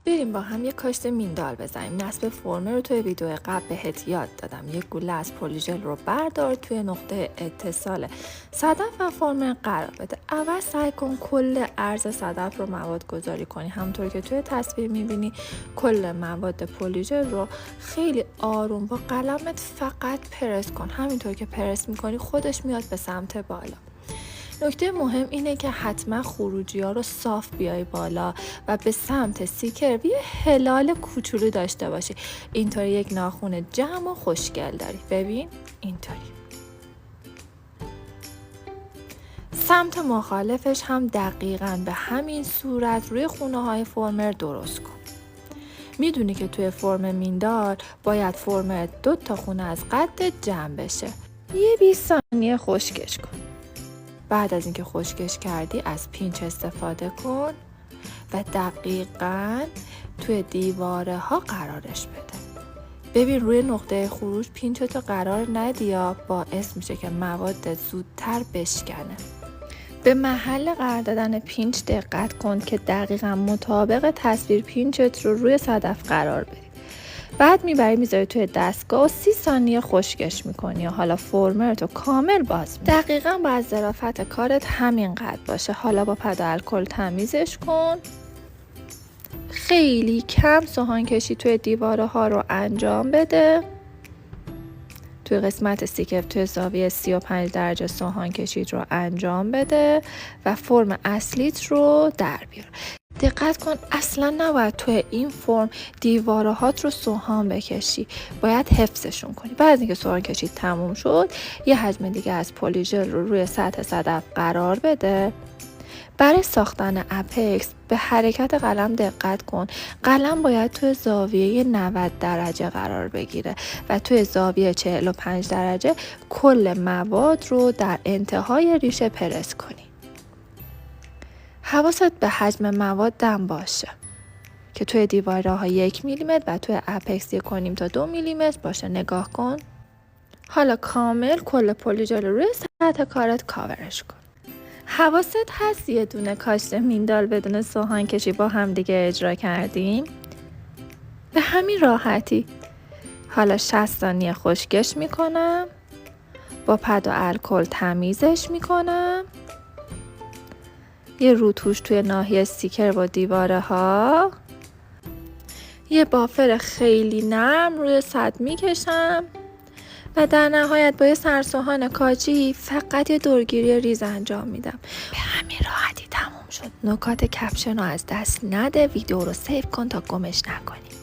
بریم با هم یه کاشت میندال بزنیم. نصب فرمه رو توی ویدیو قبل بهت یاد دادم. یک گوله از پلیژل رو بردار، توی نقطه اتصال صدف و فرمه قرار بده. اول سعی کن کل عرض صدف رو مواد گذاری کنی. همونطور که توی تصویر میبینی کل مواد پلیژل رو خیلی آروم با قلمت فقط پرس کن. همینطور که پرس میکنی خودش میاد به سمت بالا. نکته مهم اینه که حتما خروجی ها رو صاف بیای بالا و به سمت سیکر یه هلال کوچولو داشته باشی. اینطوری یک ناخن جمع و خوشگل داری. ببین اینطوری. سمت مخالفش هم دقیقاً به همین صورت روی خونه های فرمر درست کن. میدونی که توی فرم میندال باید فرمر 2 تا خونه از قد جمع بشه. یه 20 ثانیه خشکش کن. بعد از اینکه خشکش کردی از پینچ استفاده کن و دقیقاً توی دیواره ها قرارش بده. ببین روی نقطه خروج پینچتو قرار ندی یا باعث میشه که مواد زودتر بشکنه. به محل قرار دادن پینچ دقت کن که دقیقاً مطابق تصویر پینچت رو روی صدف قرار بدی. بعد میبری میذاری توی دستگاه و 30 ثانیه خشکش میکنی و حالا فرمرتو کامل باز میکنی. دقیقاً با ظرافت کارت همینقدر باشه. حالا با پد الکل تمیزش کن. خیلی کم سوهان کشی توی دیواره ها رو انجام بده. توی قسمت سیکر توی زاویه 35 درجه سوهان کشید رو انجام بده و فرم اصلیت رو در بیار. دقت کن اصلا نباید توی این فرم دیواره هات رو سوهان بکشی، باید حفظشون کنی. بعد از اینکه سوهان کشید تموم شد یه حجم دیگه از پلیژل رو روی سطح صدف قرار بده. برای ساختن اپکس به حرکت قلم دقت کن. قلم باید توی زاویه 90 درجه قرار بگیره و توی زاویه 45 درجه کل مواد رو در انتهای ریشه پرس کنی. حواست به حجم مواد دم باشه که توی دیواره ها 1 میلیمتر و توی اپکس 1.5 تا 2 میلیمتر باشه. نگاه کن. حالا کامل کل پلیژل روی سطح کارت کاورش کن. حواست هست یه دونه کاشت میندال بدون سوهان کشی با هم دیگه اجرا کردیم؟ به همین راحتی. حالا 60 ثانیه خشکش میکنم. با پد و الکل تمیزش میکنم. یه روتوش توی ناحیه سیکر و دیواره ها. یه بافر خیلی نرم روی سطح میکشم و در نهایت با یه سرسوهان کاجی فقط یه دورگیری ریز انجام میدم. به همین راحتی تموم شد. نکات کپشن رو از دست نده. ویدیو رو سیو کن تا گمش نکنی.